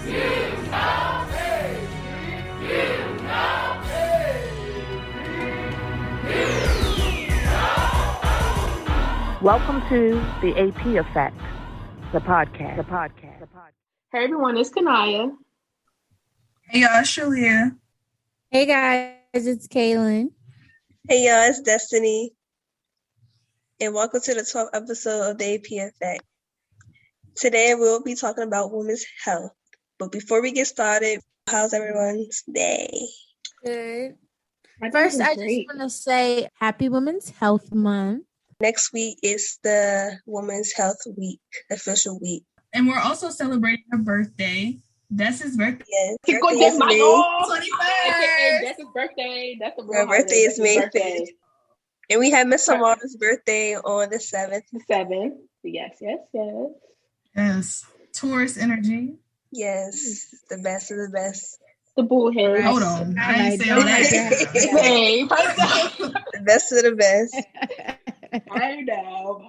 Welcome to the AP Effect, the podcast. Hey everyone, it's Kanaya. Hey y'all, it's Shalia. Hey guys, it's Kaylin. Hey y'all, it's Destiny. And welcome to the 12th episode of the AP Effect. Today we'll be talking about women's health. But before we get started, how's everyone's day? Good. First, I just want to say Happy Women's Health Month. Next week is the Women's Health Week, official week. And we're also celebrating her birthday. That's his birthday. Yes. That's his birthday. That's a Her birthday is May 5th. And we have Miss Samara's birthday on the 7th. The 7th. Yes. Yes. Taurus energy. Yes. The best of the best. The bullhead. Hold on. I didn't say all that. The best of the best. I know.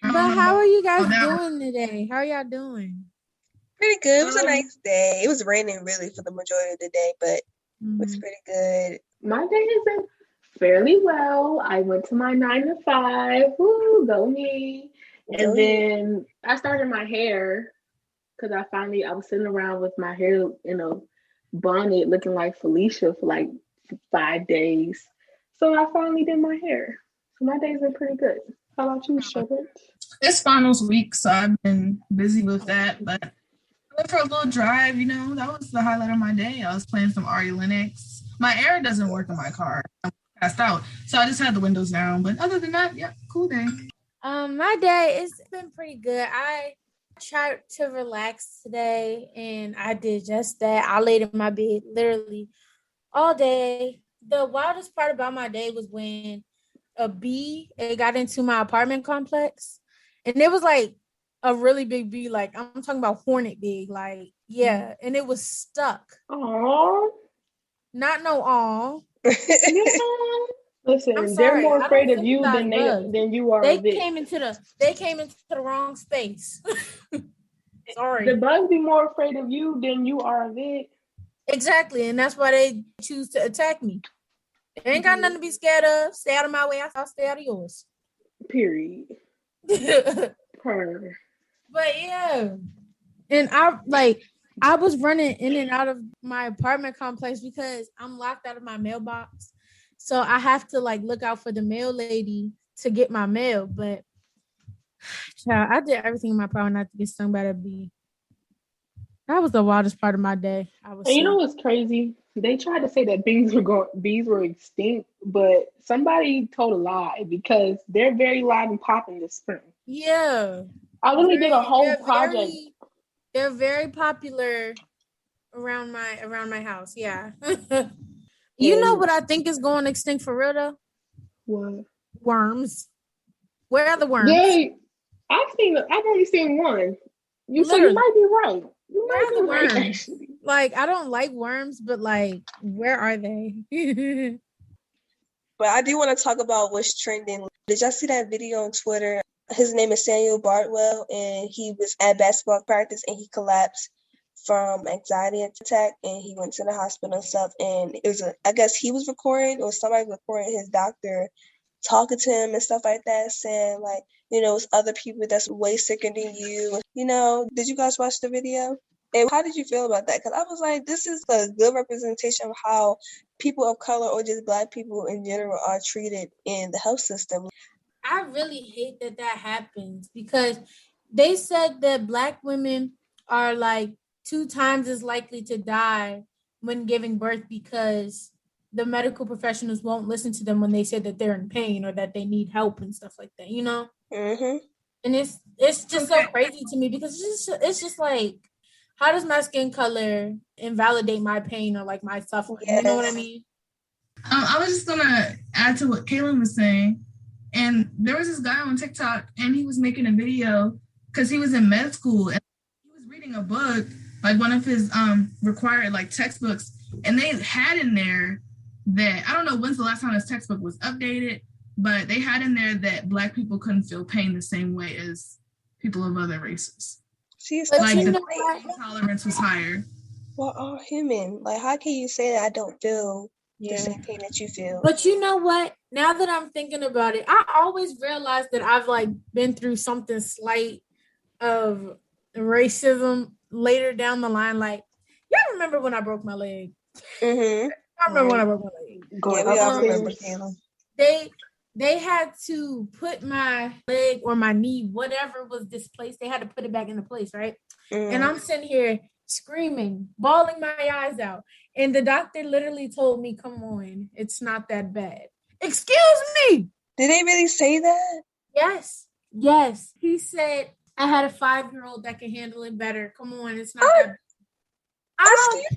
But how are you guys doing today? How are y'all doing? Pretty good. It was a nice day. It was raining really for the majority of the day, but it was pretty good. My day has been fairly well. I went to my 9 to 5. Woo, go me. And then I started my hair because I was sitting around with my hair in a bonnet looking like Felicia for like 5 days. So I finally did my hair. So my days are pretty good. How about you, Sherbert? It's finals week, so I've been busy with that. But I went for a little drive, that was the highlight of my day. I was playing some Ari Lennox. My air doesn't work in my car. I'm passed out. So I just had the windows down. But other than that, yeah, cool day. My day, it's been pretty good. I tried to relax today, and I did just that. I laid in my bed literally all day. The wildest part about my day was when a bee got into my apartment complex, and it was like a really big bee, like I'm talking about hornet big, like and it was stuck. Aww. Not no aw. Listen, they're more afraid of you than you are. They came into the wrong space. Sorry. The bugs be more afraid of you than you are of it. Exactly, and that's why they choose to attack me. They ain't got nothing to be scared of. Stay out of my way. I'll stay out of yours. Period. But yeah, and I was running in and out of my apartment complex because I'm locked out of my mailbox. So I have to look out for the mail lady to get my mail. But child, I did everything in my power not to get stung by that bee. That was the wildest part of my day. You know what's crazy? They tried to say that bees were extinct, but somebody told a lie because they're very live and popping this spring. Yeah. I literally did a whole project. They're very popular around my house. Yeah. You know what I think is going extinct for real though? What? Worms. Where are the worms? Yeah, I've only seen one. So you might be right. You might be right, actually. I don't like worms, but where are they? But I do want to talk about what's trending. Did y'all see that video on Twitter? His name is Samuel Bartwell, and he was at basketball practice and he collapsed from anxiety attack, and he went to the hospital and stuff. And it was I guess he was recording, or somebody recording his doctor talking to him and stuff like that, saying it's other people that's way sicker than you. Did you guys watch the video? And how did you feel about that? Because I was like, this is a good representation of how people of color or just Black people in general are treated in the health system. I really hate that happens because they said that Black women are 2 times as likely to die when giving birth because the medical professionals won't listen to them when they say that they're in pain or that they need help and stuff like that, Mm-hmm. And it's just so crazy to me because it's just how does my skin color invalidate my pain or my suffering? Yes. You know what I mean? I was just gonna add to what Kaylin was saying, and there was this guy on TikTok, and he was making a video because he was in med school and he was reading a book, one of his required textbooks, and they had in there that I don't know when's the last time this textbook was updated, but they had in there that Black people couldn't feel pain the same way as people of other races. She's But Like you the know what? pain tolerance was higher. we're all human. Like, how can you say that I don't feel the Yeah. same pain that you feel? But you know what? Now that I'm thinking about it, I always realized that I've like been through something slight of racism later down the line. Like, y'all remember when I broke my leg? Mm-hmm. I remember when I broke my leg. Going Yeah, we all remember, upstairs. Kayla. They had to put my leg or my knee, whatever was displaced, they had to put it back into place, right? And I'm sitting here screaming, bawling my eyes out. And the doctor literally told me, come on, it's not that bad. Excuse me. Did they really say that? Yes. He said I had a 5-year-old that can handle it better. Come on, it's not that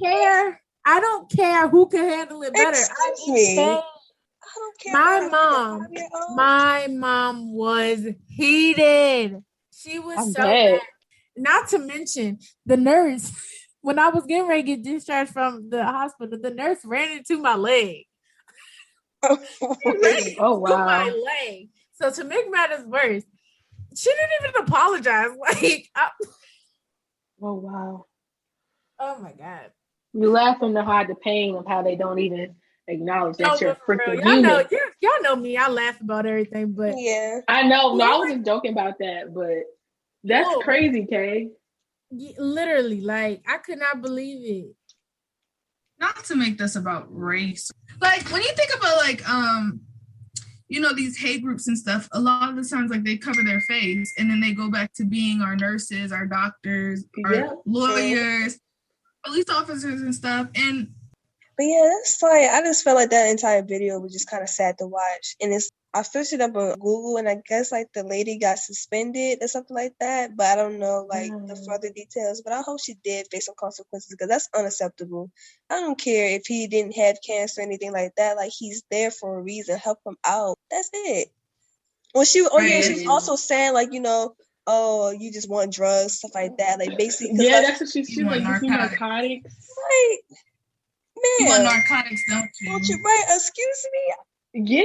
bad. I don't care who can handle it better. Excuse me. I don't care. My mom was heated. She was I'm so dead. mad. Not to mention the nurse, when I was getting ready to get discharged from the hospital, the nurse ran into my leg. Wait. Oh, wow. My leg. So to make matters worse, she didn't even apologize. Like, Oh, wow. oh my God. You laughing to hide the pain of how they don't even acknowledge that you're for real. freaking human. Y'all know me. I laugh about everything, but Yeah. I know. No, I wasn't joking about that, but that's crazy, Kay. Literally, like, I could not believe it. Not to make this about race. Like when you think about like you know, these hate groups and stuff, a lot of the times like they cover their face and then they go back to being our nurses, our doctors, our lawyers, police officers and stuff. But yeah, that's fine. I just felt like that entire video was just kind of sad to watch. And I searched it up on Google, and I guess like the lady got suspended or something like that. But I don't know like the further details. But I hope she did face some consequences because that's unacceptable. I don't care if he didn't have cancer or anything like that. Like he's there for a reason. Help him out. That's it. Well, she was also saying like, you know, oh, you just want drugs, stuff like that. Like basically, yeah, like, that's what she's like. Narcotics. Right. Man, you want narcotics, don't you? Don't you? Right? Excuse me. Yeah.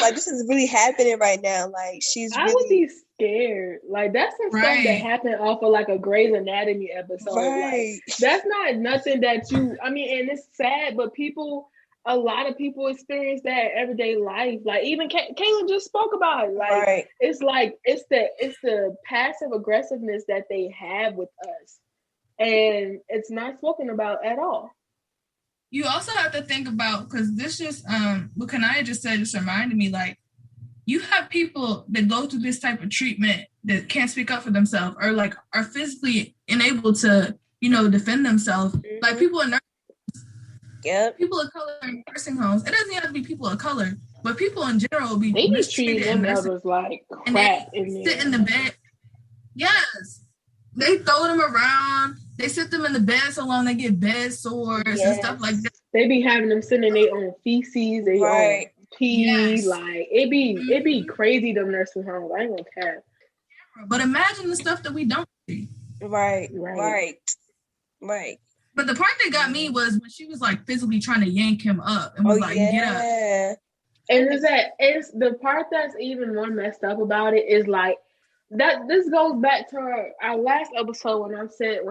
Like this is really happening right now. Like I would be scared. Like that's some stuff that happened off of like a Grey's Anatomy episode. Right. Like, that's not nothing that you. I mean, and it's sad, but a lot of people experience that everyday life. Like even Kayla just spoke about it. Like it's like it's the passive aggressiveness that they have with us, and it's not spoken about at all. You also have to think about, because this just what Kanaya just said just reminded me, like you have people that go through this type of treatment that can't speak up for themselves or like are physically unable to, you know, defend themselves. Mm-hmm. Like people in people of color in nursing homes. It doesn't have to be people of color, but people in general will be treating them others like crap sit in the bed. Yes. They throw them around. They sit them in the bed so long they get bed sores and stuff like that. They be having them sitting in their own feces, their own pee. Like it be crazy. Them nursing homes. I ain't gonna care. But imagine the stuff that we don't see. Right. But the part that got me was when she was like physically trying to yank him up and was like, "Get up." And it's the part that's even more messed up about it is like. That this goes back to our last episode when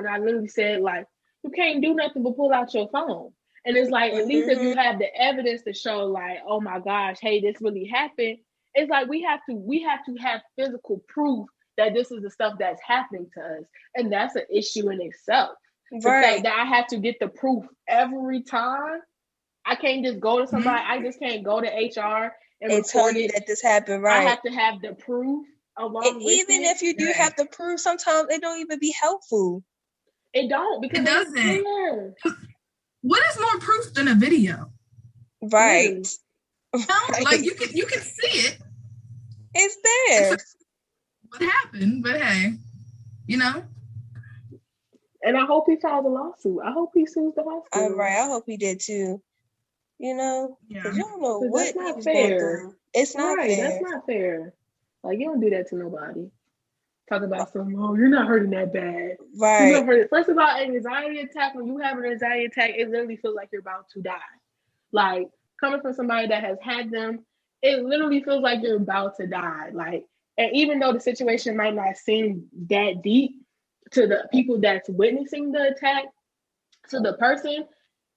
I literally said like you can't do nothing but pull out your phone, and it's like at least if you have the evidence to show like oh my gosh, hey, this really happened, it's like we have to have physical proof that this is the stuff that's happening to us, and that's an issue in itself. The fact that I have to get the proof every time, I can't just go to somebody. I just can't go to HR and tell you that this happened. Right, I have to have the proof. And even if you do have to prove, sometimes it don't even be helpful. It don't because it doesn't. What is more proof than a video? Right. Like you can see it. It's there. What happened? But hey, you know. And I hope he files a lawsuit. I hope he sues the hospital. Right. I hope he did too. You know, because you don't know what that's not he was fair. going through. It's not fair. That's not fair. Like, you don't do that to nobody. Talk about something, oh, you're not hurting that bad. Right. First of all, an anxiety attack, when you have an anxiety attack, it literally feels like you're about to die. Like, coming from somebody that has had them, it literally feels like you're about to die. Like, and even though the situation might not seem that deep to the people that's witnessing the attack, to the person,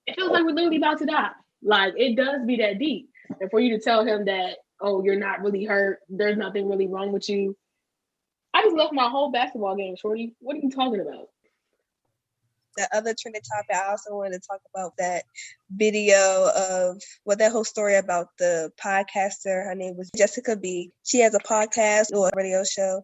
it feels like we're literally about to die. Like, it does be that deep. And for you to tell him that, oh, you're not really hurt, there's nothing really wrong with you. I just left my whole basketball game, shorty. What are you talking about? The other trending topic, I also wanted to talk about that video of that whole story about the podcaster. Her name was Jessica B. She has a podcast or a radio show.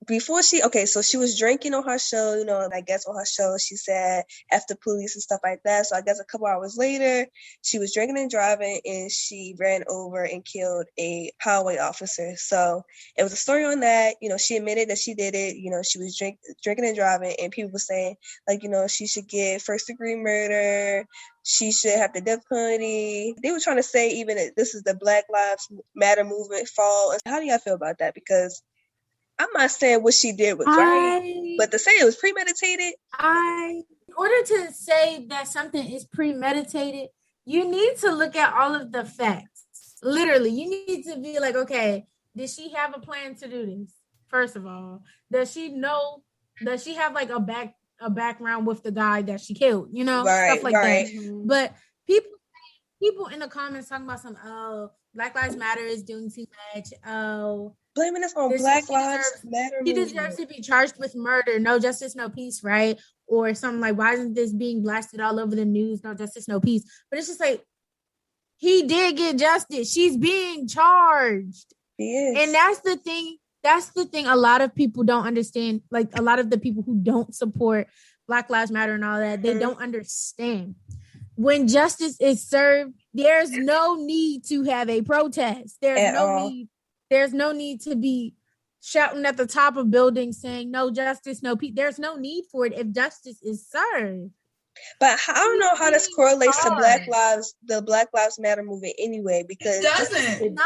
So she was drinking on her show, and I guess on her show she said F the police and stuff like that. So I guess a couple hours later, she was drinking and driving, and she ran over and killed a highway officer. So it was a story on that. She admitted that she did it. She was drinking and driving, and people were saying, like, she should get first-degree murder. She should have the death penalty. They were trying to say even that this is the Black Lives Matter movement fault. How do y'all feel about that? Because I'm not saying what she did was right, but to say it was premeditated. In order to say that something is premeditated, you need to look at all of the facts. Literally, you need to be like, okay, did she have a plan to do this? First of all, does she have like a background with the guy that she killed? Stuff like that. But people in the comments talking about Black Lives Matter is doing too much. Blaming this on Black Lives Matter. He deserves to be charged with murder. No justice, no peace, right? Or something like, why isn't this being blasted all over the news? No justice, no peace. But it's just like, he did get justice. She's being charged. Yes. And that's the thing. That's the thing a lot of people don't understand. Like, a lot of the people who don't support Black Lives Matter and all that, they don't understand. When justice is served, there's no need to have a protest. There's no need to be shouting at the top of buildings saying no justice, no peace. There's no need for it if justice is served. But I don't know how this correlates to the Black Lives Matter movement anyway, because it doesn't. It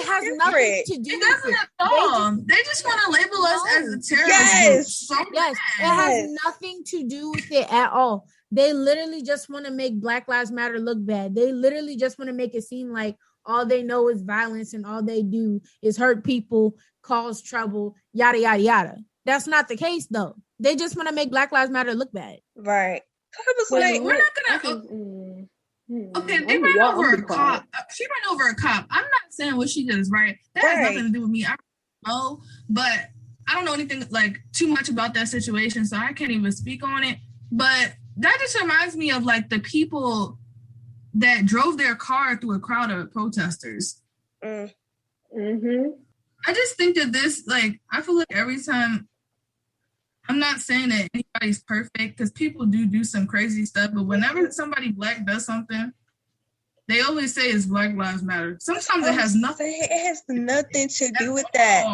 has nothing to do with it. At all. They just want to label us as a terrorist. Yes. Yes. It has nothing to do with it at all. They literally just want to make Black Lives Matter look bad. They literally just want to make it seem like all they know is violence and all they do is hurt people, cause trouble, yada, yada, yada. That's not the case, though. They just want to make Black Lives Matter look bad. Right. I was like, we're not going to... Okay, they ran over a cop. She ran over a cop. I'm not saying what she did is right. That has nothing to do with me. I don't know, but I don't know anything like too much about that situation, so I can't even speak on it. But that just reminds me of like the people that drove their car through a crowd of protesters. Mm-hmm. I just think that this, like, I feel like every time, I'm not saying that anybody's perfect because people do some crazy stuff, but whenever somebody Black does something, they always say it's Black Lives Matter. Sometimes it has nothing. It has nothing to do with that.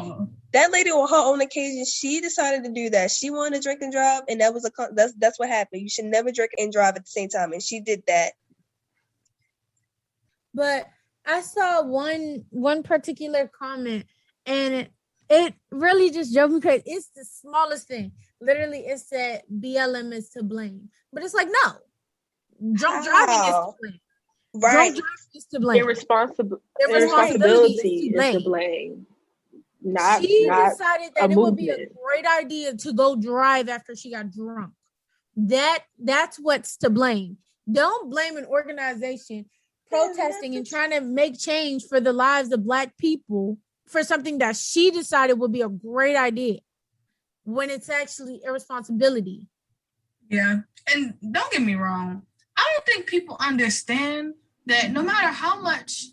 That lady on her own occasion, she decided to do that. She wanted to drink and drive, and that's what happened. You should never drink and drive at the same time, and she did that. But I saw one particular comment, and it really just drove me crazy. It's the smallest thing. Literally, it said BLM is to blame. But it's like, no. Drunk driving is to blame. Right. Drunk driving is to blame. Irresponsibility is to blame. She decided that it would be a great idea to go drive after she got drunk. That's what's to blame. Don't blame an organization protesting and trying to make change for the lives of Black people for something that she decided would be a great idea when it's actually irresponsibility. Yeah. And don't get me wrong. I don't think people understand that no matter how much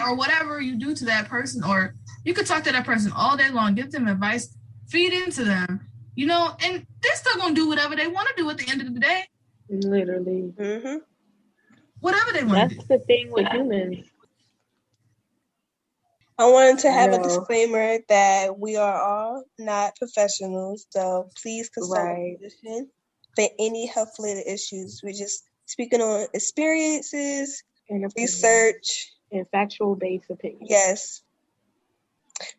or whatever you do to that person, or you could talk to that person all day long, give them advice, feed into them, and they're still going to do whatever they want to do at the end of the day. Literally. Mm-hmm. Whatever they want to do. That's the thing with humans. I wanted to have a disclaimer that we are all not professionals, so please consult a physician for any health-related issues. We're just speaking on experiences, research, and factual-based opinions. Yes.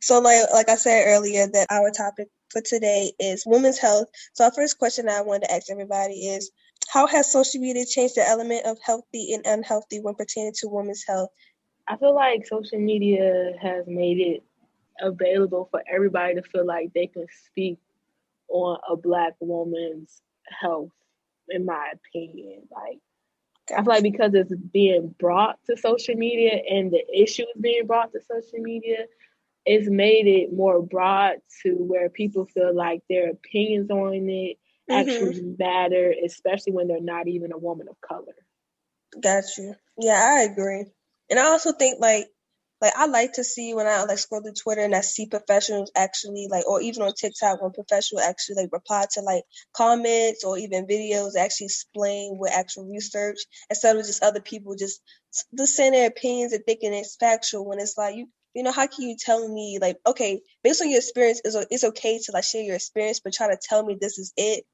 So, like I said earlier, that our topic for today is women's health. So, our first question I wanted to ask everybody is, how has social media changed the element of healthy and unhealthy when pertaining to women's health? I feel like social media has made it available for everybody to feel like they can speak on a Black woman's health, in my opinion. Like, I feel like because it's being brought to social media and the issue is being brought to social media, it's made it more broad to where people feel like their opinions on it actually matter, especially when they're not even a woman of color. Got you. Yeah, I agree. And I also think like I like to see when I like scroll through Twitter and I see professionals actually like, or even on TikTok when professionals actually like reply to like comments or even videos actually explain with actual research instead of just other people just saying their opinions and thinking it's factual when it's like you know, how can you tell me like, okay, based on your experience, it's okay to like share your experience, but try to tell me this is it.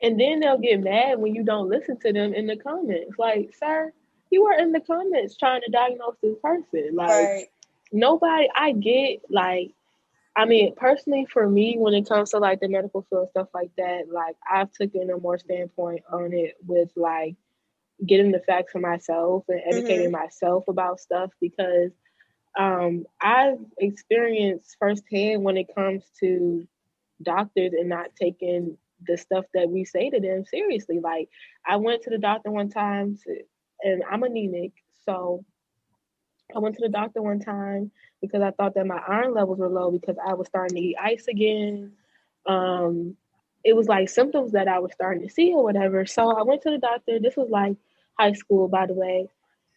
And then they'll get mad when you don't listen to them in the comments. Like, sir, you were in the comments trying to diagnose this person. Like, nobody, I get, like, I mean, personally for me, when it comes to like the medical field, stuff like that, like I've taken a more standpoint on it with like getting the facts for myself and educating myself about stuff because I've experienced firsthand when it comes to doctors and not taking the stuff that we say to them seriously. Like I went to the doctor one time and I'm anemic, so I went to the doctor one time because I thought that my iron levels were low because I was starting to eat ice again. It was like symptoms that I was starting to see or whatever. So I went to the doctor. This was like high school, by the way.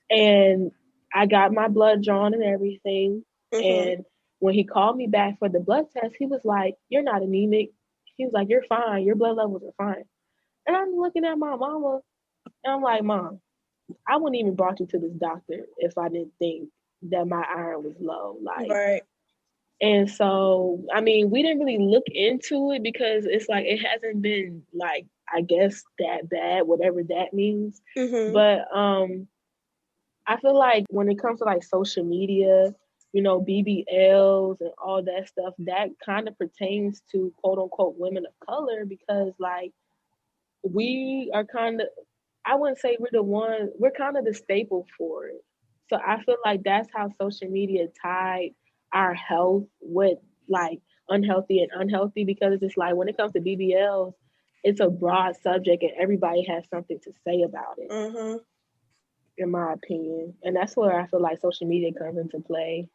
And I got my blood drawn and everything. And when he called me back for the blood test, he was like, "You're not anemic." He was like, "You're fine. Your blood levels are fine." And I'm looking at my mama and I'm like, "Mom, I wouldn't even brought you to this doctor if I didn't think that my iron was low." Like, and so, I mean, we didn't really look into it because it's like, it hasn't been like, I guess that bad, whatever that means. But, I feel like when it comes to like social media, you know, BBLs and all that stuff, that kind of pertains to quote unquote women of color because like we are kind of, I wouldn't say we're kind of the staple for it. So I feel like that's how social media tied our health with like unhealthy and unhealthy because it's just like when it comes to BBLs, it's a broad subject and everybody has something to say about it, in my opinion. And that's where I feel like social media comes into play.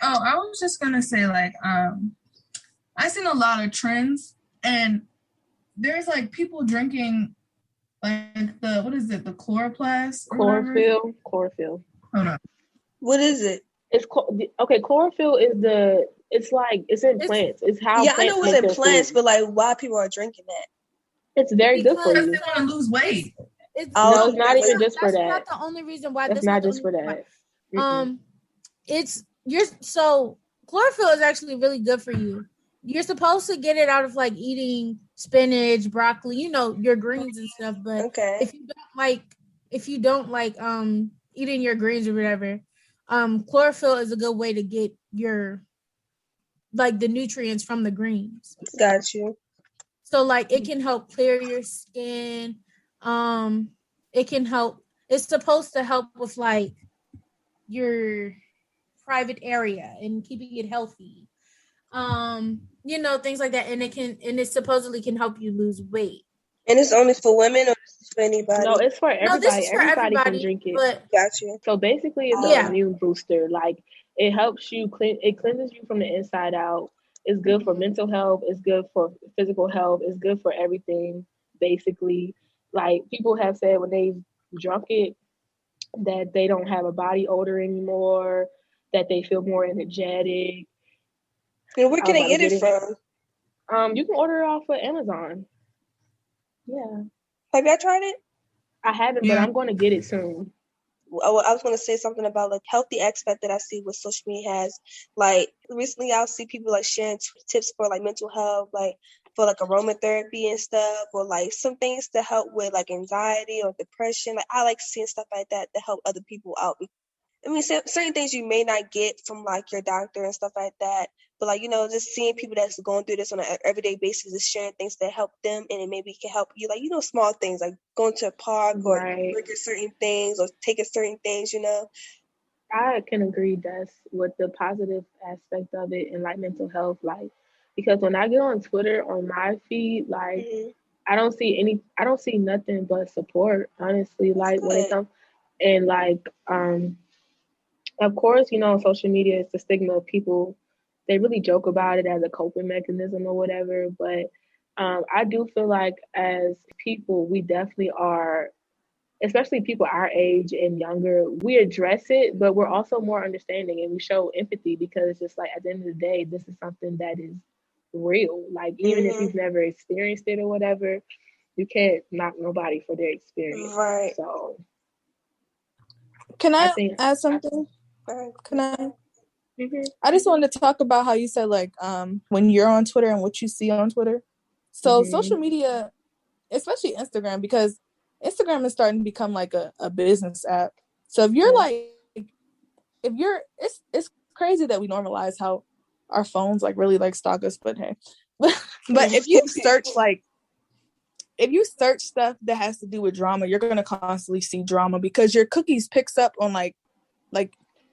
Oh, I was just gonna say like I've seen a lot of trends and there's like people drinking like the what is it, the chloroplast or Chlorophyll. Hold on. What is it? It's okay. Chlorophyll is it's like it's in plants. It's how I plants know it's make in plants, food. but like why people are drinking that? It's very good for Because you. they want to lose weight. It's not even just for that. That's not the only reason why. That's not just for that. It's so chlorophyll is actually really good for you. You're supposed to get it out of like eating spinach, broccoli, you know, your greens and stuff. But if you don't like eating your greens or whatever, chlorophyll is a good way to get your like the nutrients from the greens. Got you. So like it can help clear your skin. It can help. It's supposed to help with like your private area and keeping it healthy. You know, things like that. And it supposedly can help you lose weight. And it's only for women or it's for anybody? No, it's for everybody. No, this is for everybody can drink it. But got you. So basically it's an immune booster. Like it helps you it cleanses you from the inside out. It's good for mental health, it's good for physical health, it's good for everything, basically. Like people have said when they've drunk it that they don't have a body odor anymore, that they feel more energetic. And where can I get it from? You can order it off of Amazon. Yeah. Have y'all tried it? I haven't, but I'm going to get it soon. I was going to say something about like healthy aspect that I see what social media has. Like recently, I'll see people like sharing tips for like mental health, like for like aromatherapy and stuff, or like some things to help with like anxiety or depression. Like I like seeing stuff like that to help other people out. I mean, certain things you may not get from like your doctor and stuff like that, but like, you know, just seeing people that's going through this on an everyday basis is sharing things that help them, and it maybe can help you, like, you know, small things like going to a park or drinking certain things or taking certain things, you know. I can agree that's with the positive aspect of it and like mental health, like because when I get on Twitter on my feed, like Hmm. I don't see nothing but support, honestly, That's like when it good. comes and like of course, you know, on social media it's the stigma of people they really joke about it as a coping mechanism or whatever, but I do feel like as people we definitely are, especially people our age and younger, we address it, but we're also more understanding and we show empathy because it's just like at the end of the day, this is something that is real. Like even if Hmm. you've never experienced it or whatever, you can't knock nobody for their experience. Right. So Can I I think, add something? Right. Can I? mhm, I just wanted to talk about how you said like when you're on Twitter and what you see on Twitter. So mhm, social media, especially Instagram, because Instagram is starting to become like a business app. So if you're yeah, like if you're it's crazy that we normalize how our phones like really like stalk us, but hey. But if you search stuff that has to do with drama, you're gonna constantly see drama because your cookies picks up on like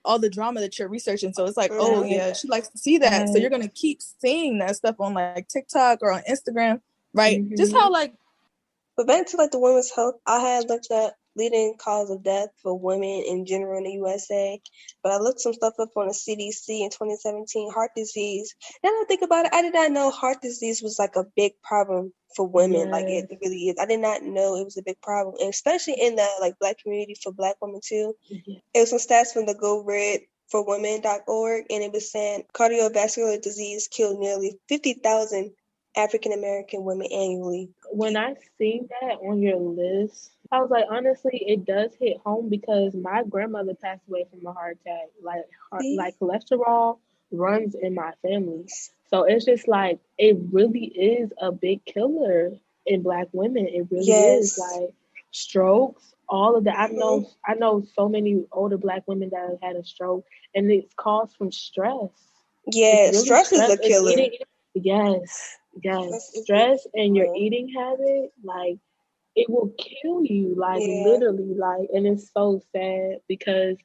all the drama that you're researching. So it's like, oh Hmm. yeah, she likes to see that. So right, you're gonna keep seeing that stuff on like TikTok or on Instagram, right? Just mhm, how like But back to like the women's health, I had looked at leading cause of death for women in general in the USA. But I looked some stuff up on the CDC in 2017, heart disease. Now that I think about it, I did not know heart disease was like a big problem for women. Like it yes, really is. I did not know it was a big problem, and especially in the like Black community for Black women too. yeah. It was some stats from the Go Red for Women.org, and it was saying cardiovascular disease killed nearly 50,000 African American women annually. When I seen that on your list, I was like, honestly, it does hit home because my grandmother passed away from a heart attack. See? Like cholesterol runs in my family, so it's just like it really is a big killer in Black women. It really is Yes. like strokes, all of that. Hmm. I know so many older Black women that have had a stroke, and it's caused from stress. It's Yeah, really stress is stress a and killer. eating. Yes, yes. Stress is a Stress and your killer. eating habit, like it will kill you, like Yeah, literally, like, and it's so sad because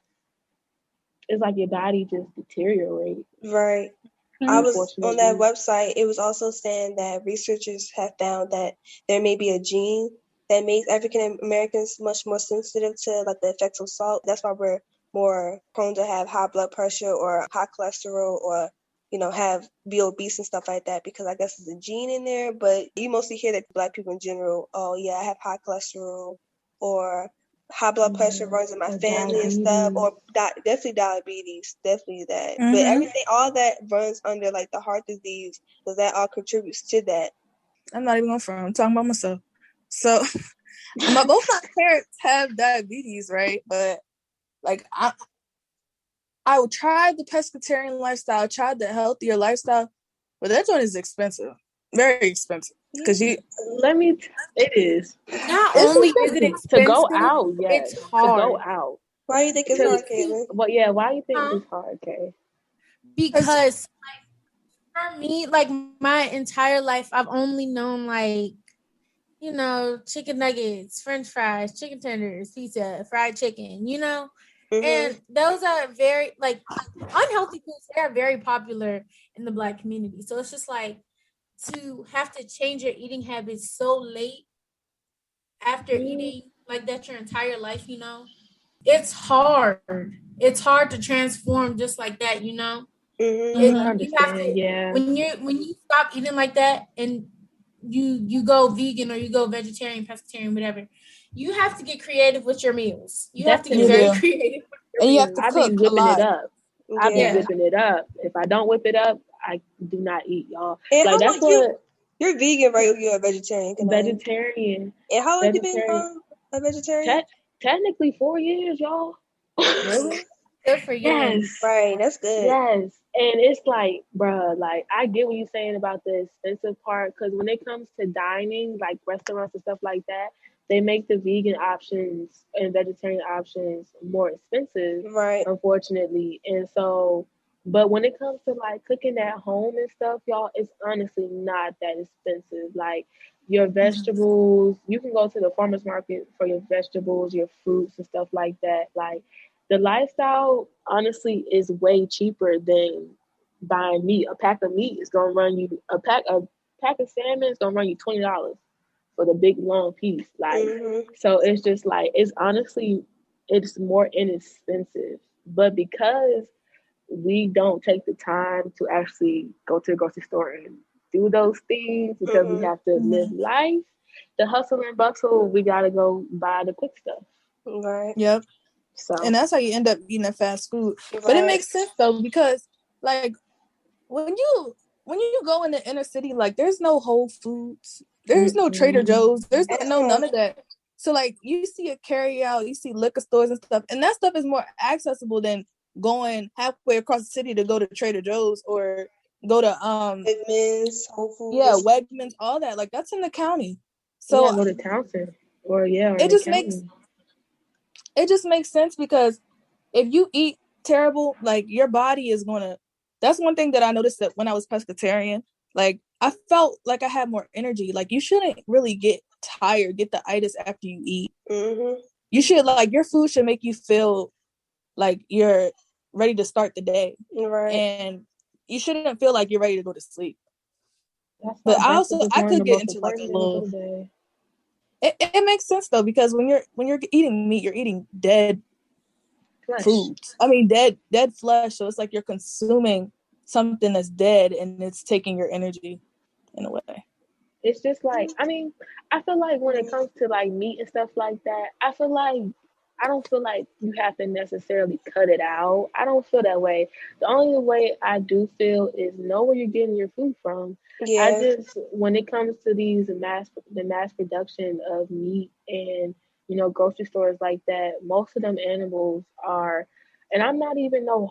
it's like your body just deteriorates, right. I was on that unfortunately. website. It was also saying that researchers have found that there may be a gene that makes African Americans much more sensitive to like the effects of salt. That's why we're more prone to have high blood pressure or high cholesterol or have be obese and stuff like that because I guess there's a gene in there. But you mostly hear that Black people in general, oh yeah, I have high cholesterol or high blood pressure Yeah, runs in my or family and stuff, diabetes. or definitely diabetes, definitely that. But mm-hmm. everything, all that runs under like the heart disease, because that all contributes to that. I'm not even on front. I'm talking about myself. So both my parents have diabetes, right? But like I tried the pescatarian lifestyle, tried the healthier lifestyle, but that joint is expensive, very expensive. Because Yeah. It is. Not it's only is it To go expensive, out, it's yes, to go hard. out. Why do you think it's Let me hard, To, see. Caitlin? well, yeah, why you think Huh? it's hard, Kay? because Because for me, like my entire life, I've only known like, chicken nuggets, french fries, chicken tenders, pizza, fried chicken, Mhm. and those are very like unhealthy foods. They are very popular in the Black community. So it's just like to have to change your eating habits so late after Mm, eating like that your entire life, it's hard. It's hard to transform just like that. Mhm. I mm-hmm. You have understand, to yeah. when you stop eating like that and you go vegan or you go vegetarian, pescatarian, whatever. You have to get creative with your meals. You have to get You very do, Definitely. creative with your and you have to meals. I be cook a whipping it lot. up. I be Yeah. Yeah. whipping it up. If I don't whip it up, I do not eat, y'all. And Like how that's long you what you're vegan, right? Or you're a vegetarian, can I? vegetarian, And how long you been vegetarian. a vegetarian? Technically 4 years, y'all. Really? Good for you. Yes. Right. That's good. Yes. And it's like, bruh, like I get what you're saying about the expensive part because when it comes to dining, like restaurants and stuff like that, they make the vegan options and vegetarian options more expensive, Right. unfortunately. And so, but when it comes to like cooking at home and stuff, y'all, it's honestly not that expensive. Like your vegetables, you can go to the farmer's market for your vegetables, your fruits and stuff like that. Like The lifestyle, honestly, is way cheaper than buying meat. A pack of meat is gonna run you a pack of salmon is gonna run you $20 for the big long piece. Like, so it's just like it's more inexpensive. But because we don't take the time to actually go to the grocery store and do those things because we have to live life, the hustle and bustle, we gotta go buy the quick stuff. Right. Yep. So And that's how you end up eating that fast food. Right. But it makes sense though, because like when you go in the inner city, like there's no Whole Foods, there's no Trader Joe's, there's no none of that. So like you see a carry out, you see liquor stores and stuff, and that stuff is more accessible than going halfway across the city to go to Trader Joe's or go to Wegmans, Whole Foods. Yeah, Wegmans, all that. Like that's in the county. So So go to Townsend or it just makes sense because if you eat terrible, like your body is gonna. That's one thing that I noticed that when I was pescatarian, like I felt like I had more energy. Like you shouldn't really get tired, get the itis after you eat. You should your food should make you feel like you're ready to start the day, right? And you shouldn't feel like you're ready to go to sleep. But I could get into like a little. It makes sense though, because when you're eating meat, you're eating dead foods. I mean, dead flesh. So it's like you're consuming something that's dead, and it's taking your energy in a way. It's just like, I mean, I feel like when it comes to like meat and stuff like that, I don't feel like you have to necessarily cut it out. I don't feel that way. The only way I do feel is know where you're getting your food from. Yeah. I just, when it comes to the mass production of meat and, grocery stores like that, most of them animals are, and I'm not even no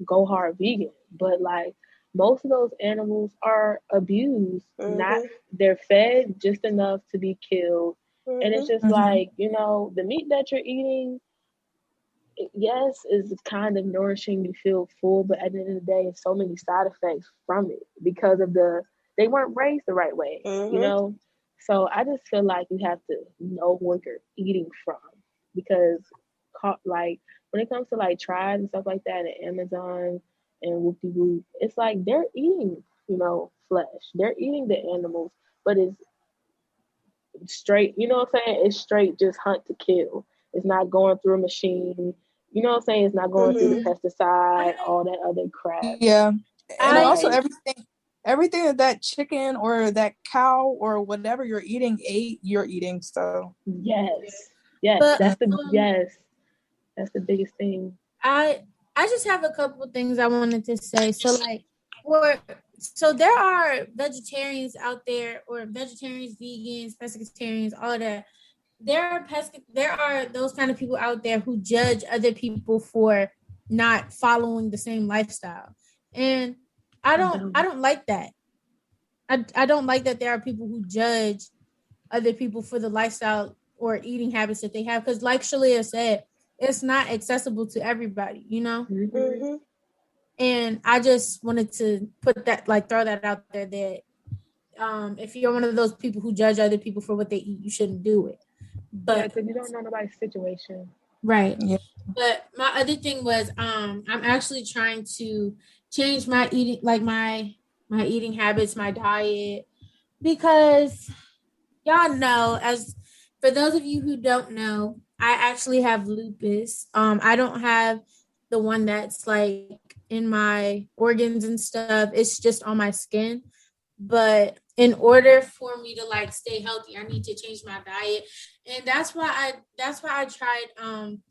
go hard vegan, but like most of those animals are abused. They're fed just enough to be killed. And it's just like, the meat that you're eating, yes, is kind of nourishing. You feel full, but at the end of the day, so many side effects from it because of they weren't raised the right way, So I just feel like you have to know where you're eating from because, like, when it comes to like tribes and stuff like that, and Amazon and Whoopie Whoop, it's like they're eating, flesh. They're eating the animals, but it's straight, you know what I'm saying? It's straight just hunt to kill. It's not going through a machine. You know what I'm saying? It's not going through the pesticide, all that other crap. Yeah. And also everything that chicken or that cow or whatever you're eating you're eating. So yes. That's the biggest thing. I just have a couple of things I wanted to say. So there are vegetarians out there, or vegetarians, vegans, pescatarians, all of that. There are those kind of people out there who judge other people for not following the same lifestyle. And I don't like that. I don't like that there are people who judge other people for the lifestyle or eating habits that they have. Because like Shalia said, it's not accessible to everybody, And I just wanted to put that, throw that out there that if you're one of those people who judge other people for what they eat, you shouldn't do it. But because you don't know nobody's situation. Right. Yeah. But my other thing was I'm actually trying to change my eating, my eating habits, my diet, because y'all know, as for those of you who don't know, I actually have lupus. I don't have the one that's like in my organs and stuff. It's just on my skin. But in order for me to stay healthy, I need to change my diet. And that's why I tried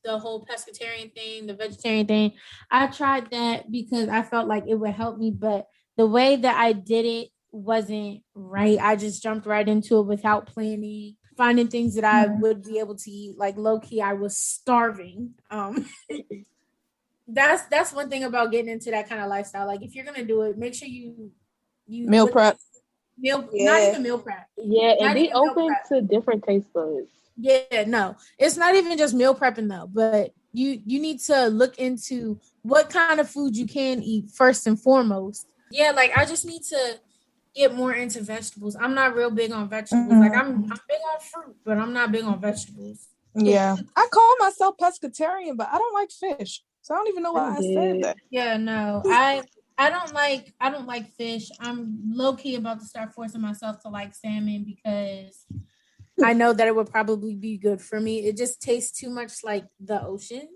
the whole pescatarian thing, the vegetarian thing. I tried that because I felt like it would help me, but the way that I did it wasn't right. I just jumped right into it without planning, finding things that I would be able to eat. Like low key, I was starving. That's one thing about getting into that kind of lifestyle. Like if you're gonna do it, make sure you meal prep. Not even meal prep. Yeah, and be open to different taste buds. Yeah, no, it's not even just meal prepping though, but you need to look into what kind of food you can eat first and foremost. Yeah, I just need to get more into vegetables. I'm not real big on vegetables. I'm big on fruit, but I'm not big on vegetables. Yeah. I call myself pescatarian, but I don't like fish. So I don't even know why I said that. Yeah, no. I don't like fish. I'm low key about to start forcing myself to like salmon because I know that it would probably be good for me. It just tastes too much like the ocean.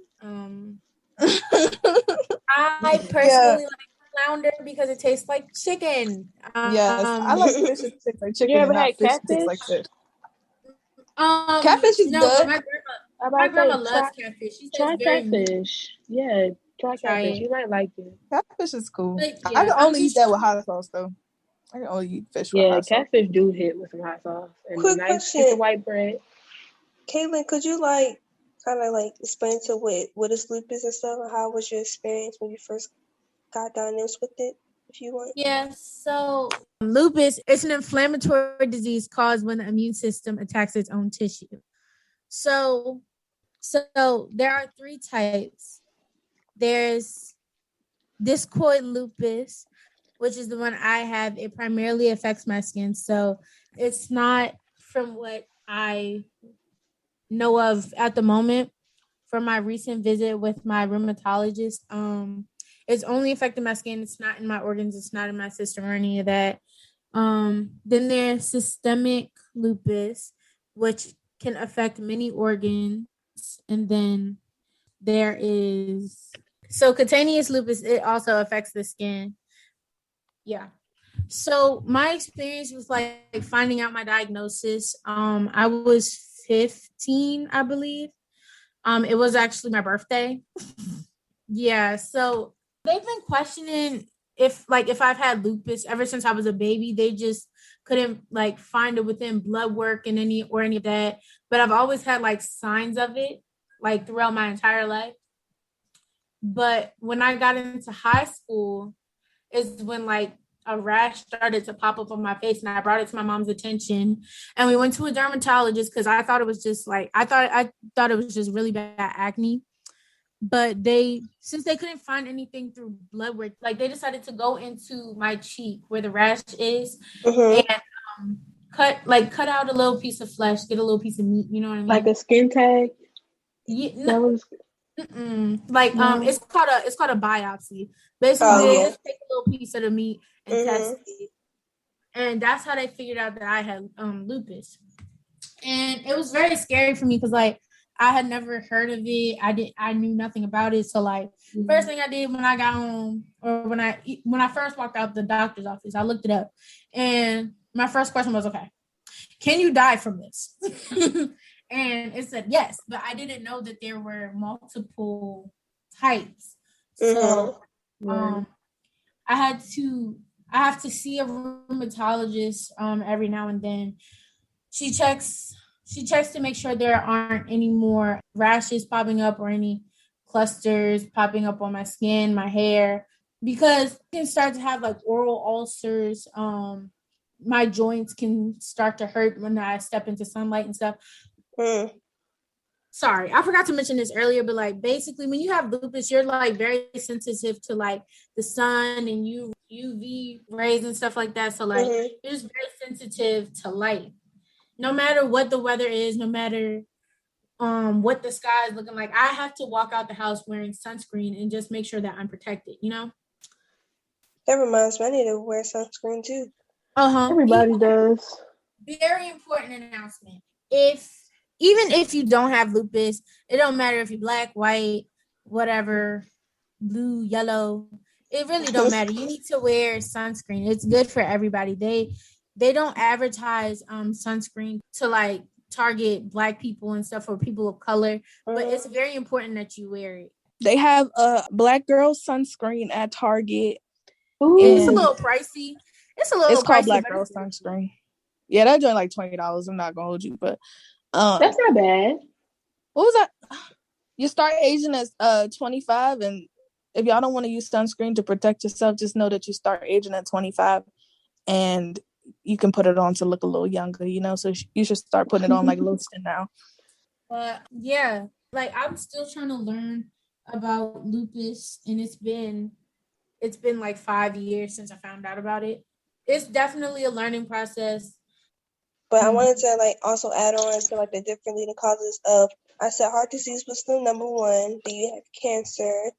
I personally like flounder because it tastes like chicken. Yes, I like fish that tastes like chicken You and ever not had fish that tastes catfish? like fish. Catfish is No, but good. my grandma loves catfish. She says Try very meat. catfish. Yeah, try catfish. It. You might like it. Catfish is cool. But I yeah, can I'm only eat just that with hot sauce though. I can only eat fish with Yeah, hot sauce. catfish do hit with some hot sauce and a Quick nice piece question. of white bread. Caitlin, could you like kind of like explain to what is lupus and stuff, and how was your experience when you first got diagnosed with it, if you want? Yeah, so lupus is an inflammatory disease caused when the immune system attacks its own tissue. So there are three types. There's discoid lupus, which is the one I have. It primarily affects my skin. So it's not from what I know of at the moment from my recent visit with my rheumatologist. It's only affecting my skin. It's not in my organs. It's not in my system or any of that. Then there's systemic lupus, which can affect many organs. And then there is cutaneous lupus. It also affects the skin. Yeah. So my experience was like finding out my diagnosis. I was 15, I believe. It was actually my birthday. Yeah. So they've been questioning if I've had lupus ever since I was a baby. They just couldn't like find it within blood work and any of that. But I've always had like signs of it like throughout my entire life. But when I got into high school is when like a rash started to pop up on my face, and I brought it to my mom's attention, and we went to a dermatologist because I thought it was just like I thought it was just really bad acne. But since they couldn't find anything through blood work, like they decided to go into my cheek where the rash is and cut out a little piece of flesh, get a little piece of meat. You know what I mean? Like a skin tag. Yeah, That was it's called a biopsy. Basically, they just take a little piece of the meat and test it, and that's how they figured out that I had lupus. And it was very scary for me because like I had never heard of it. I knew nothing about it. So like first thing I did when I got home, or when I first walked out the doctor's office, I looked it up, and my first question was, okay, can you die from this? And it said yes, but I didn't know that there were multiple types. So I have to see a rheumatologist every now and then. She checks to make sure there aren't any more rashes popping up or any clusters popping up on my skin, my hair, because I can start to have like oral ulcers. My joints can start to hurt when I step into sunlight and stuff. Sorry, I forgot to mention this earlier, but like basically when you have lupus, you're like very sensitive to like the sun and UV rays and stuff like that. So like you're just very sensitive to light. No matter what the weather is, no matter what the sky is looking like, I have to walk out the house wearing sunscreen and just make sure that I'm protected, you know? That reminds me, I need to wear sunscreen too. Everybody does. Very important announcement. Even if you don't have lupus, it don't matter if you're black, white, whatever, blue, yellow. It really don't matter. You need to wear sunscreen. It's good for everybody. They don't advertise sunscreen to like target black people and stuff or people of color, but it's very important that you wear it. They have a black girl sunscreen at Target. It's a little pricey. It's called Black Girl Sunscreen. Yeah, that joint like $20. I'm not gonna hold you, but that's not bad. What was that? You start aging at 25, and if y'all don't want to use sunscreen to protect yourself, just know that you start aging at 25, and you can put it on to look a little younger, you know. So you should start putting it on like lotion now. Yeah, like I'm still trying to learn about lupus, and it's been like 5 years since I found out about it. It's definitely a learning process. But I wanted to like also add on to like the different leading causes of I said heart disease was still number one. Then you have cancer.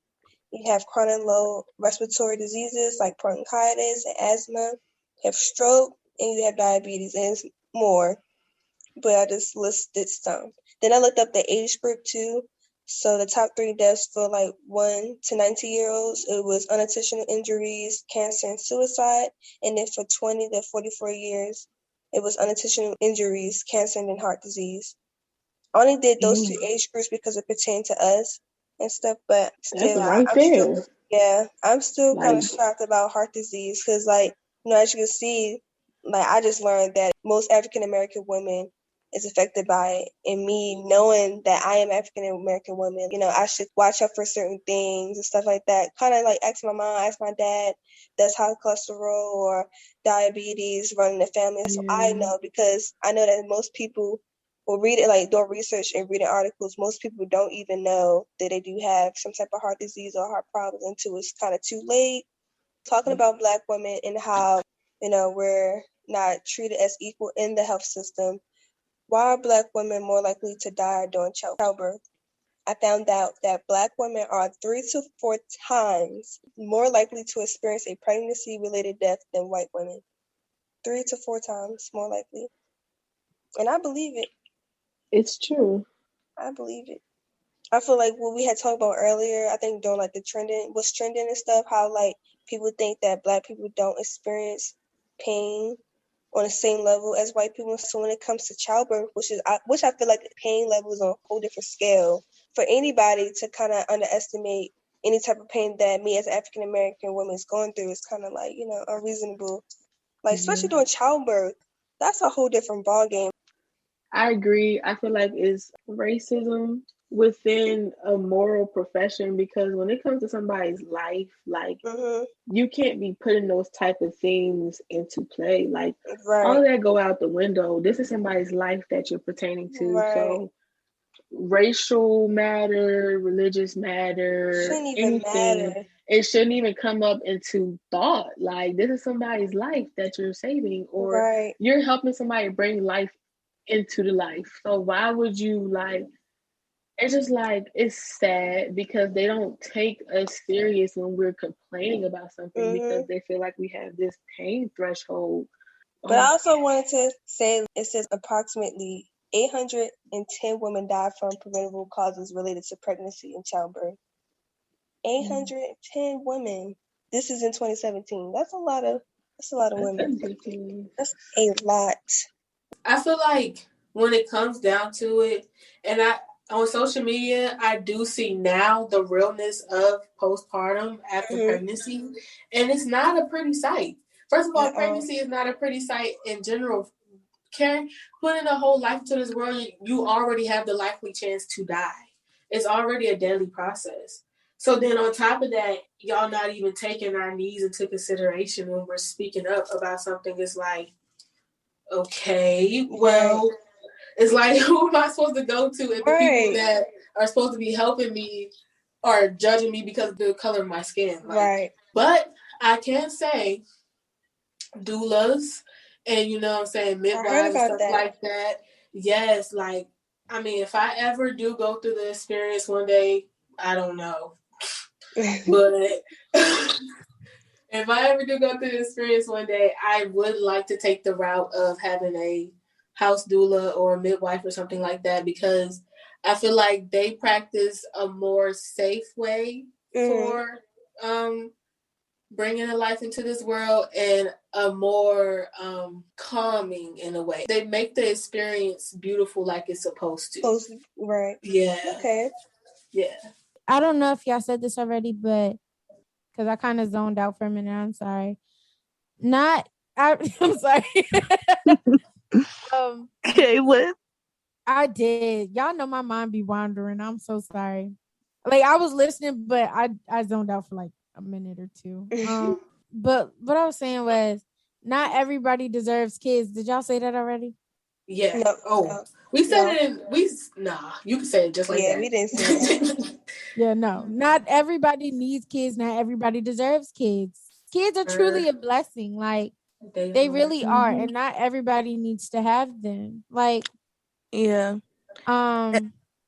You have chronic low respiratory diseases like bronchitis and asthma. You have stroke, and you have diabetes, and it's more. But I just listed some. Then I looked up the age group too. So the top 3 deaths for like 1 to 19-year-olds, it was unintentional injuries, cancer, and suicide. And then for 20 to 44 years, it was unintentional injuries, cancer, and then heart disease. I only did those 2 age groups because it pertained to us and stuff, but still, I'm still kind of shocked about heart disease because, like, as you can see, like, I just learned that most African American women is affected by it, and me knowing that I am African American woman, I should watch out for certain things and stuff like that. Kind of like ask my mom, ask my dad, does high cholesterol or diabetes run in the family? So I know, because I know that most people will read it, like, do research and reading articles. Most people don't even know that they do have some type of heart disease or heart problems until it's kind of too late. Talking about Black women and how, we're not treated as equal in the health system. Why are Black women more likely to die during childbirth? I found out that Black women are 3 to 4 times more likely to experience a pregnancy-related death than white women. 3 to 4 times more likely. And I believe it. It's true. I believe it. I feel like what we had talked about earlier, I think during like what's trending and stuff, how like people think that Black people don't experience pain on the same level as white people. So when it comes to childbirth, which I feel like the pain level is on a whole different scale. For anybody to kind of underestimate any type of pain that me as an African American woman is going through is kind of like, unreasonable. Like, especially during childbirth, that's a whole different ballgame. I agree. I feel like it's racism within a moral profession, because when it comes to somebody's life, like, you can't be putting those type of things into play. Like, all that go out the window. This is somebody's life that you're pertaining to. So racial matter, religious matter, anything, it shouldn't even come up into thought. Like, this is somebody's life that you're saving, or you're helping somebody bring life into the life. So why would you, like, it's just like, it's sad because they don't take us serious when we're complaining about something, because they feel like we have this pain threshold. But I also wanted to say, it says approximately 810 women die from preventable causes related to pregnancy and childbirth. 810 women. This is in 2017. That's a lot of women. That's a lot. I feel like when it comes down to it, and on social media, I do see now the realness of postpartum after pregnancy, and it's not a pretty sight. First of all, pregnancy is not a pretty sight in general. Putting a whole life into this world, you already have the likely chance to die. It's already a deadly process. So then on top of that, y'all not even taking our needs into consideration when we're speaking up about something. It's like, okay, well, it's like, who am I supposed to go to if the people that are supposed to be helping me are judging me because of the color of my skin? Like, but I can say doulas and, midwives and stuff like that. Yes, like, I mean, if I ever do go through the experience one day, I don't know. But if I ever do go through the experience one day, I would like to take the route of having a house doula or a midwife or something like that, because I feel like they practice a more safe way for bringing a life into this world, and a more calming in a way. They make the experience beautiful like it's supposed to. Right. Yeah. Okay. Yeah. I don't know if y'all said this already, but because I kind of zoned out for a minute. I'm sorry. I'm sorry. Okay, what? I did. Y'all know my mind be wandering. I'm so sorry. Like, I was listening, but I zoned out for like a minute or two. But what I was saying was, not everybody deserves kids. Did y'all say that already? Yeah. No. We said it in you can say it just like that. Yeah, we didn't say that. Yeah, no. Not everybody needs kids. Not everybody deserves kids. Kids are truly a blessing. Like, they really are, and not everybody needs to have them. Like, yeah.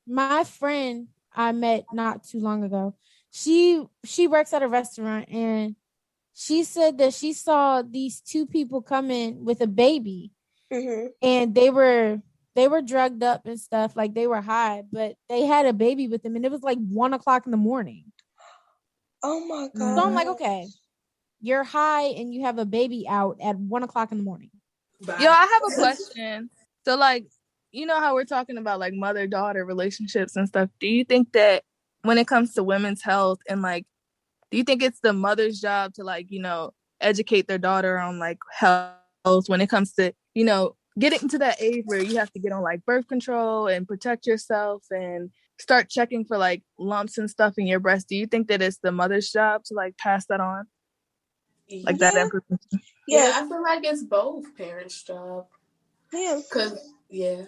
my friend I met not too long ago, she works at a restaurant, and she said that she saw these two people come in with a baby, and they were drugged up and stuff, like they were high, but they had a baby with them, and it was like 1:00 in the morning. Oh my So god. I'm like, okay, you're high and you have a baby out at 1:00 in the morning. Yo, I have a question. So, like, you know how we're talking about like mother-daughter relationships and stuff. Do you think that when it comes to women's health and like, do you think it's the mother's job to like, educate their daughter on like health when it comes to, getting to that age where you have to get on like birth control and protect yourself and start checking for like lumps and stuff in your breast? Do you think that it's the mother's job to like pass that on? Like that information? Yeah, I feel like it's both parents' job. Yeah. Yeah.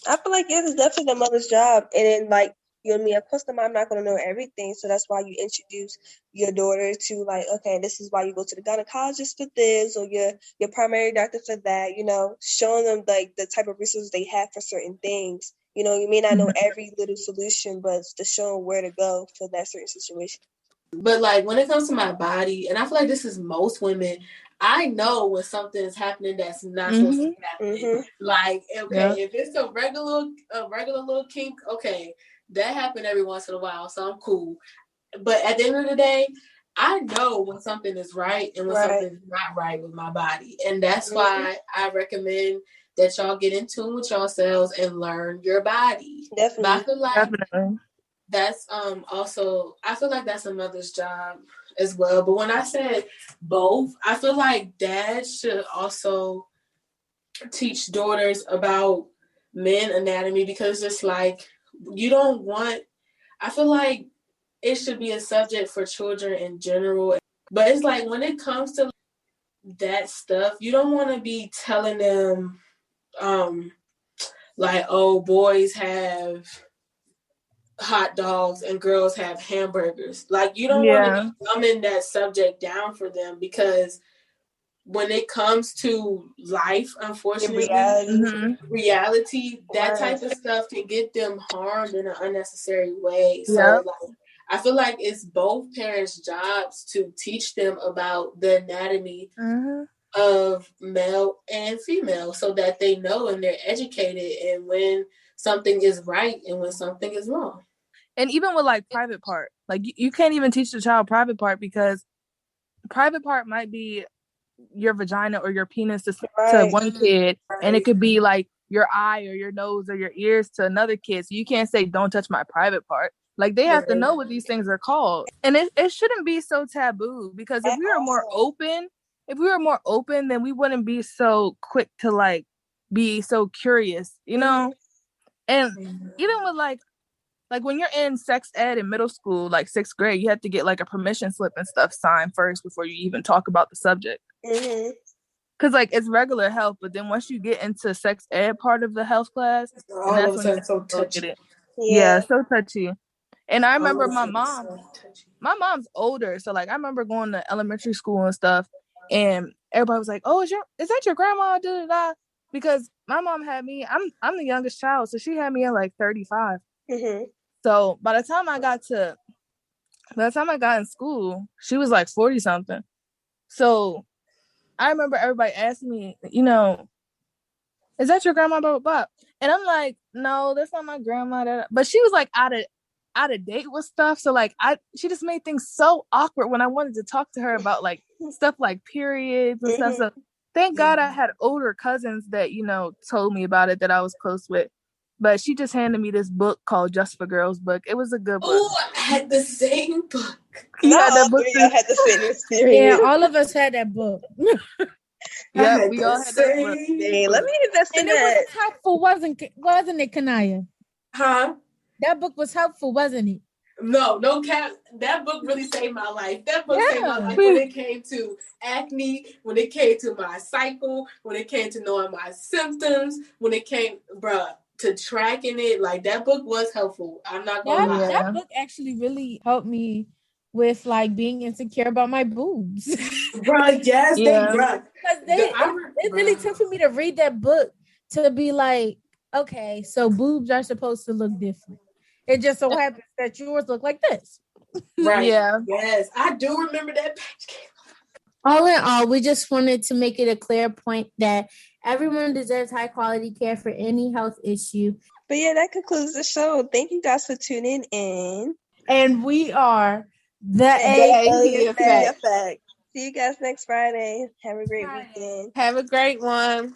I feel like it's definitely the mother's job. And then, like, you know what I mean? Of course, the mom not going to know everything. So that's why you introduce your daughter to, like, okay, this is why you go to the gynecologist for this, or your primary doctor for that, showing them, like, the type of resources they have for certain things. You may not know every little solution, but to show them where to go for that certain situation. But, like, when it comes to my body, and I feel like this is most women, I know when something is happening that's not supposed to be happening. Like, okay, if it's a regular little kink, okay, that happened every once in a while, so I'm cool. But at the end of the day, I know when something is right and when something's not right with my body. And that's why I recommend that y'all get in tune with yourselves and learn your body. Definitely. But I feel like that's also, I feel like that's a mother's job as well. But when I said both, I feel like dads should also teach daughters about men anatomy, because it's like I feel like it should be a subject for children in general. But it's like when it comes to that stuff, you don't want to be telling them like, oh, boys have hot dogs and girls have hamburgers. Like, you don't want to be dumbing that subject down for them, because when it comes to life, unfortunately, reality, that type of stuff can get them harmed in an unnecessary way. So like, I feel like it's both parents' jobs to teach them about the anatomy of male and female, so that they know and they're educated, and when something is right and when something is wrong. And even with like private part, like you can't even teach the child private part, because private part might be your vagina or your penis to one kid, and it could be like your eye or your nose or your ears to another kid. So you can't say, don't touch my private part. Like, they have to know what these things are called. And it shouldn't be so taboo, because if we were more open, then we wouldn't be so quick to like be so curious, And even with like when you're in sex ed in middle school, like 6th grade, you have to get like a permission slip and stuff signed first before you even talk about the subject. Because like it's regular health, but then once you get into sex ed part of the health class, and that's when so touchy. So touchy. And I remember my mom's older, so like I remember going to elementary school and stuff, and everybody was like, "Oh, is that your grandma?" Da, da, da. Because my mom had me. I'm the youngest child, so she had me at like 35. So by the time I got in school, she was like 40 something. So I remember everybody asking me, is that your grandma? Blah, blah, blah. And I'm like, no, that's not my grandma. But she was like out of date with stuff. So like she just made things so awkward when I wanted to talk to her about like stuff like periods and stuff. So thank God I had older cousins that, told me about it, that I was close with. But she just handed me this book called Just for Girls book. It was a good book. Oh, I had the same book. You had that book too? I had the same experience. Yeah, all of us had that book. Yeah, we all had that book. Dang, let me invest in that. And it was helpful, wasn't it, Kanaya? Huh? That book was helpful, wasn't it? No cap. That book really saved my life. That book saved my life when it came to acne, when it came to my cycle, when it came to knowing my symptoms, when it came, to tracking it. Like, that book was helpful. I'm not gonna lie. That book actually really helped me with like being insecure about my boobs. Yes, it really took for me to read that book to be like, okay, so boobs are supposed to look different. It just so happens that yours look like this. Right. Yeah. Yes. I do remember that page. All in all, we just wanted to make it a clear point that everyone deserves high quality care for any health issue. But yeah, that concludes the show. Thank you guys for tuning in. And we are the AP Effect. Effect. See you guys next Friday. Have a great weekend. Have a great one.